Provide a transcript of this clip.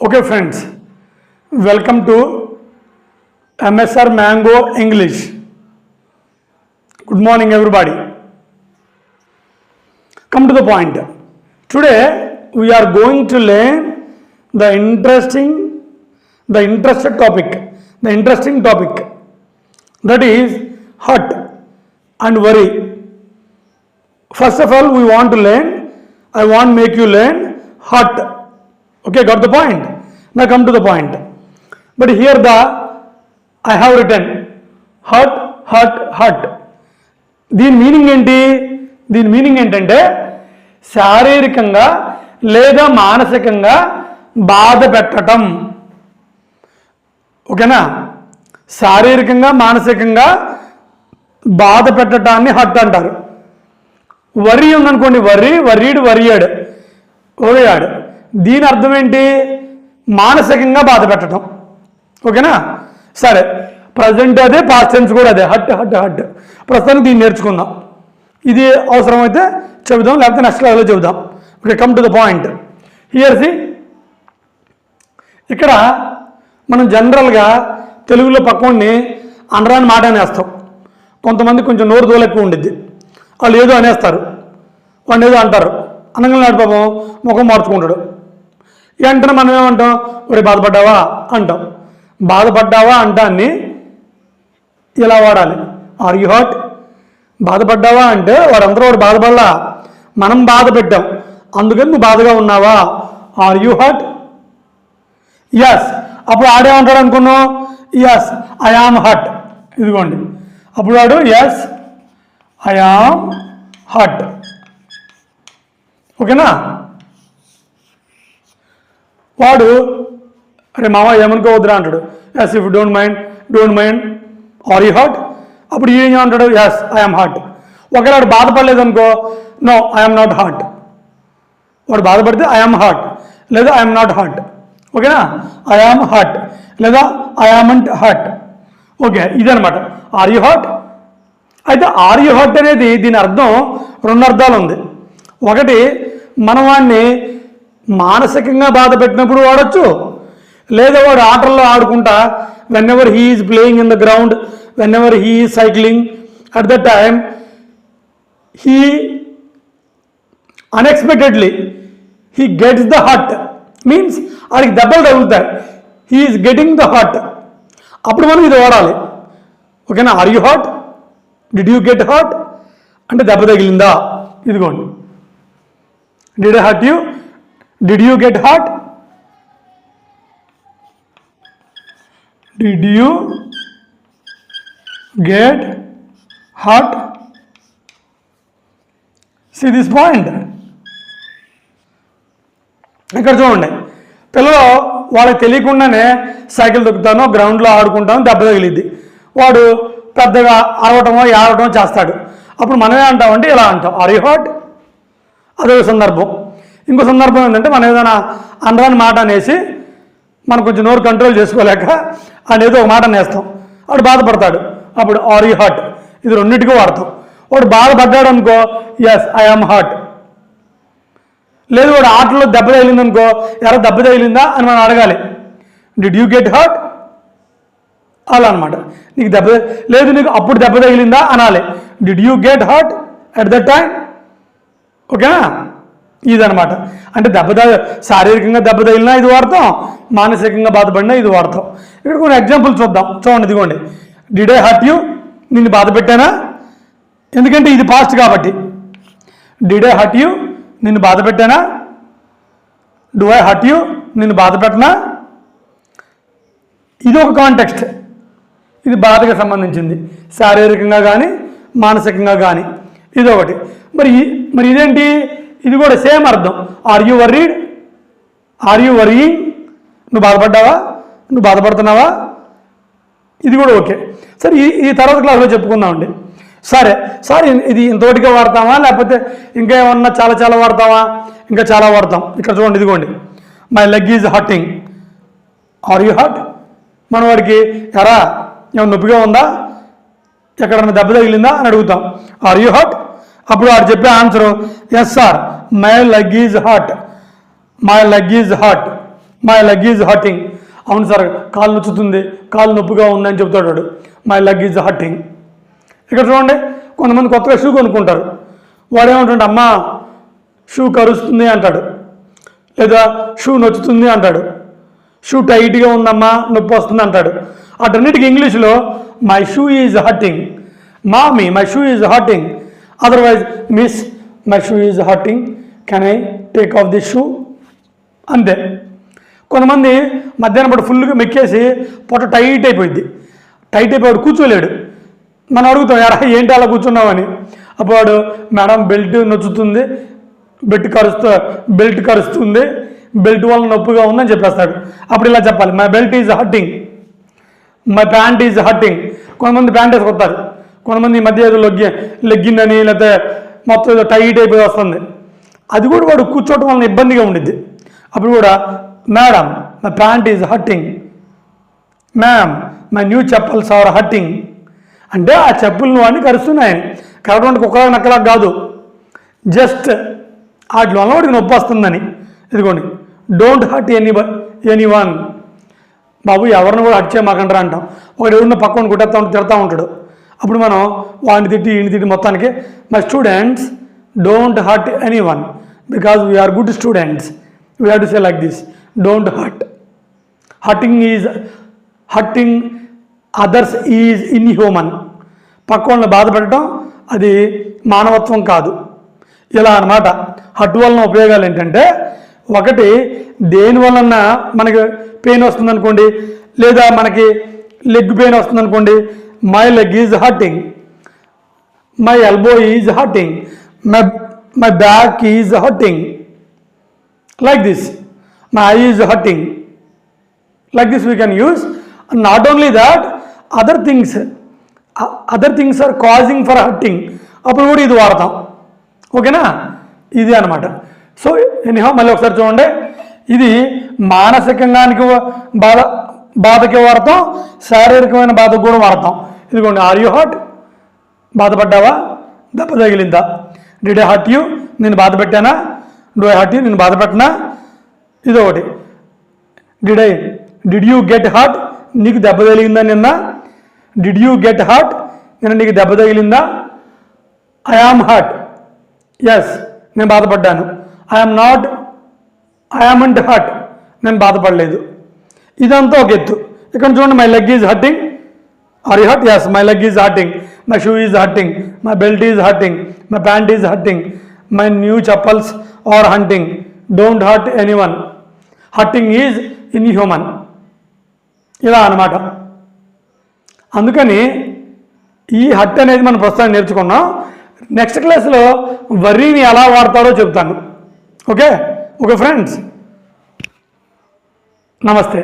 Okay friends, welcome to MSR Mango English. Good morning everybody. Come to the point. Today we are going to learn the interesting topic that is hurt and worry. First of all I want to make you learn hurt. Okay, got the point? Now come to the point. But here I have written hurt. దీని meaning ఏంటంటే శారీరకంగా లేదా మానసికంగా బాధ పెట్టడం. ఓకేనా? శారీరకంగా మానసికంగా బాధ పెట్టడాన్ని హర్ట్ అంటారు. వరి ఉందనుకోండి, వరియాడు. దీని అర్థం ఏంటి? మానసికంగా బాధ పెట్టడం. ఓకేనా? సరే, ప్రజెంట్ అదే, పాస్ట్ టెన్స్ కూడా అదే, హట్. ప్రస్తుతానికి దీన్ని నేర్చుకుందాం. ఇది అవసరమైతే చెబుదాం, లేకపోతే నెక్స్ట్ క్లాస్లో చెబుదాం. Okay, come to the point. Here ఇక్కడ మనం జనరల్గా తెలుగులో పక్కని అనరాని మాట అనేస్తాం. కొంతమంది కొంచెం నోరు దోలు ఎక్కువ ఉండిద్ది, వాళ్ళు ఏదో అనేస్తారు, వాళ్ళు ఏదో అంటారు, అనగానే పాపం ముఖం మార్చుకుంటాడు. వెంటనే మనం ఏమంటాం? ఒరే బాధపడ్డావా అంటాం. బాధపడ్డావా అంటాన్ని ఇలా వాడాలి. Are you hurt? బాధపడ్డావా అంటే వాడు బాధపడలా, మనం బాధ పెట్టాం, అందుకని నువ్వు బాధగా ఉన్నావా? Are you hurt? ఎస్. అప్పుడు ఆడేమంటాడు అనుకున్నావు? Yes I am hurt. ఇదిగోండి, అప్పుడు వాడు ఎస్ ఐ ఆమ్ హర్ట్. ఓకేనా? వాడు అరే మామ ఏమనుకోవద్దురా అంటాడు. Yes if don't mind are you hurt? అప్పుడు ఏం అంటాడు? Yes I'm hurt. ఒకవేళ వాడు బాధపడలేదు అనుకో, నో ఐఎమ్ నాట్ హర్ట్. వాడు బాధపడితే ఐఎమ్ హర్ట్ లేదా ఐఎమ్ నాట్ హర్ట్. ఓకేనా? ఐఎమ్ హర్ట్ లేదా ఐఎమ్ంట్ హర్ట్. ఓకే, ఇదనమాట ఆర్ యూ హర్ట్. అయితే ఆర్ యూ హర్ట్ అనేది దీని అర్థం రెండు అర్థాలు ఉంది. ఒకటి, మనం వాడిని మానసికంగా బాధ పెట్టినప్పుడు వాడచ్చు, లేదా వాడు ఆటల్లో ఆడుకుంటా whenever he is playing in the ground, whenever he is cycling, at the time he unexpectedly he gets the hurt, means వాడికి దెబ్బలు తగులుతాయి, he is getting the hurt. అప్పుడు మనం ఇది వాడాలి. ఓకేనా? Are you hurt? Did you get hurt అంటే దెబ్బ తగిలిందా. ఇదిగోండి, did I hurt you? Did you get hurt? Did you get hurt? See this point. ఇక్కడ చూడండి, పిల్లలు వాళ్ళకి తెలియకుండానే సైకిల్ తొక్కుతానో గ్రౌండ్లో ఆడుకుంటానో దెబ్బ తగిలిద్ది. వాడు పెద్దగా అరవటమో ఏడవటమో చేస్తాడు. అప్పుడు మనమే అంటామంటే ఇలా అంటాం, ఆర్ యూ హర్ట్? అదే సందర్భం. ఇంకో సందర్భం ఏంటంటే, మనం ఏదైనా అనరాని మాట అనేసి మనం కొంచెం నోరు కంట్రోల్ చేసుకోలేక అనేది ఒక మాట అనేస్తాం, వాడు బాధపడతాడు, అప్పుడు ఆర్ యూ హర్ట్. ఇది రెండింటికి వాడతాం. వాడు బాధపడ్డాడు అనుకో, ఎస్ ఐ ఆమ్ హర్ట్. లేదు వాడు ఆటలో దెబ్బ తగిలిందనుకో, ఎలా దెబ్బ తగిలిందా అని మనం అడగాలి, డిడ్ యూ గెట్ హర్ట్? అలా అనమాట. నీకు లేదు నీకు అప్పుడు దెబ్బ తగిలిందా అనాలి, did you get hurt at that time. ఓకేనా? ఇదనమాట. అంటే శారీరకంగా దెబ్బ తగిలినా ఇది వాడతాం, మానసికంగా బాధపడినా ఇది వాడతాం. ఇక్కడ కొన్ని ఎగ్జాంపుల్స్ చూద్దాం. చూడండి, ఇదిగోండి, డిడ్ ఐ హర్ట్ యూ? నిన్ను బాధ పెట్టానా? ఎందుకంటే ఇది పాస్ట్ కాబట్టి. Did I hurt you? నిన్ను బాధ పెట్టానా? Do I hurt you? నిన్ను బాధ పెట్టనా? ఇది ఒక కాంటెక్స్ట్, ఇది బాధకు సంబంధించింది, శారీరకంగా కానీ మానసికంగా కానీ. ఇది ఒకటి. మరి ఇదేంటి? ఇది కూడా సేమ్ అర్థం. Are you worried? Are you worrying? నువ్వు బాధపడ్డావా? నువ్వు బాధపడుతున్నావా? ఇది కూడా ఓకే. సరే, ఈ తర్వాత క్లాస్లో చెప్పుకుందామండి. సరే, ఇది ఇంతవరకే వాడతామా, లేకపోతే ఇంకా ఏమన్నా చాలా వాడతామా? ఇంకా చాలా వాడతాం. ఇక్కడ చూడండి, ఇదిగోండి, my leg is hurting. Are you hurt? మన వాడికి ఎరా ఏమన్నా నొప్పిగా ఉందా, ఎక్కడన్నా దెబ్బ తగిలిందా అని అడుగుతాం, ఆర్ యూ హర్ట్? అప్పుడు వాడు చెప్పే answer, yes sir my leg is hurt. My leg is hurt. My leg is hurting. అవును సార్ కాలు నొచ్చుతుంది, కాలు నొప్పిగా ఉందని చెప్తాడు వాడు. My leg is hurting. ఇక్కడ చూడండి, కొంతమంది కొత్తగా షూ కొనుక్కుంటారు. వాడు ఏమంటాడు, అమ్మా షూ కరుస్తుంది అంటాడు, లేదా షూ నొచ్చుతుంది అంటాడు, షూ టైట్గా ఉందమ్మా నొప్పి వస్తుంది అంటాడు. అటన్నిటికీ ఇంగ్లీష్లో my shoe is hurting, mummy my shoe is hurting, otherwise miss my shoe is hurting, can I take off the shoe, అంతే. కొంతమంది మధ్యాహ్నం పాటు ఫుల్గా మెక్కేసి పొట్ట టైట్ అయిపోయింది, టైట్ అయిపోయాడు కూర్చోలేడు. మనం అడుగుతాం ఎరా ఏంటి అలా కూర్చున్నామని. అప్పుడు వాడు మేడం బెల్ట్ నొచ్చుతుంది, బెల్ట్ కరుస్తుంది, బెల్ట్ వల్ల నొప్పిగా ఉందని చెప్పేస్తాడు. అప్పుడు ఇలా చెప్పాలి, my belt is hurting, my pant is hurting. కొంతమంది ప్యాంట్ వేసుకొస్తారు, కొంతమంది ఈ మధ్య ఏదో లెగ్గిందని లేకపోతే మొత్తం ఏదో టైట్ అయిపోయి వస్తుంది. అది కూడా వాడు కూర్చోవడం వలన ఇబ్బందిగా ఉండిద్ది. అప్పుడు కూడా madam my pant is hurting, ma'am my new chappals are hurting. అంటే ఆ చెప్పులు వాడిని కరుస్తున్నాయి. కరవడం కుక్కలా నక్కలా కాదు, జస్ట్ వాటి వల్ల వాడికి నొప్పి వస్తుందని. ఇదిగోండి, డోంట్ హర్ట్ ఎనీ వన్. బాబు ఎవరిని కూడా హర్ట్ చేయమాకంటారా అంటాం. ఒకటి ఎవరిని పక్కన తిడతా ఉంటాడు. అప్పుడు మనం వాడిని తిట్టి ఈయన తిట్టి మొత్తానికి my students don't hurt anyone because we are good students, we have to say like this, don't hurt. Hurting others is inhuman. పక్క వాళ్ళని బాధ పెట్టడం అది మానవత్వం కాదు. ఇలా అన్నమాట. హర్ట్ వలన ఉపయోగాలు ఏంటంటే, ఒకటి దేని వలన మనకి పెయిన్ వస్తుంది అనుకోండి, లేదా మనకి లెగ్ పెయిన్ వస్తుంది అనుకోండి, my leg is hurting, my elbow is hurting, my back is hurting, like this, my eye is hurting, like this we can use. And not only that, other things are causing for hurting, అప్పుడు కూడా ఇది వాడతాం. ఓకేనా, ఇది అనమాట. So anyhow మళ్ళీ ఒకసారి చూడండి, ఇది మానసికంగానికి బాధకి వాడతాం, శారీరకమైన బాధకు కూడా వాడతాం. ఇదిగోండి, ఆర్ యూ హర్ట్, బాధపడ్డావా, దెబ్బ తగిలిందా, డిడ్ ఐ హర్ట్ యూ, నేను బాధ పెట్టానా, డూ ఐ హర్ట్ యూ, నేను బాధ పెట్టినా. ఇదొకటి, డిడ్ యూ గెట్ హర్ట్, నీకు దెబ్బ తగిలిందా నిన్న, డిడ్ యూ గెట్ హర్ట్, నిన్న నీకు దెబ్బ తగిలిందా. ఐ ఆమ్ హర్ట్, ఎస్ నేను బాధపడ్డాను. ఐ యామంట్ హర్ట్, నేను బాధపడలేదు. ఇదంతా ఒక ఎత్తు. ఇక్కడ చూడండి, my leg is hurting, are you hurt, yes my leg is hurting, my shoe is hurting, my belt is hurting, my pant is hurting, my new chappals are hunting, don't hurt anyone, hurting is inhuman. ఇలా అన్నమాట. అందుకని ఈ hurt అనేది మనం ప్రస్తుతం నేర్చుకున్నాం. Next క్లాస్లో వర్రీని ఎలా వాడతారో చెప్తాను. ఓకే ఫ్రెండ్స్, నమస్తే.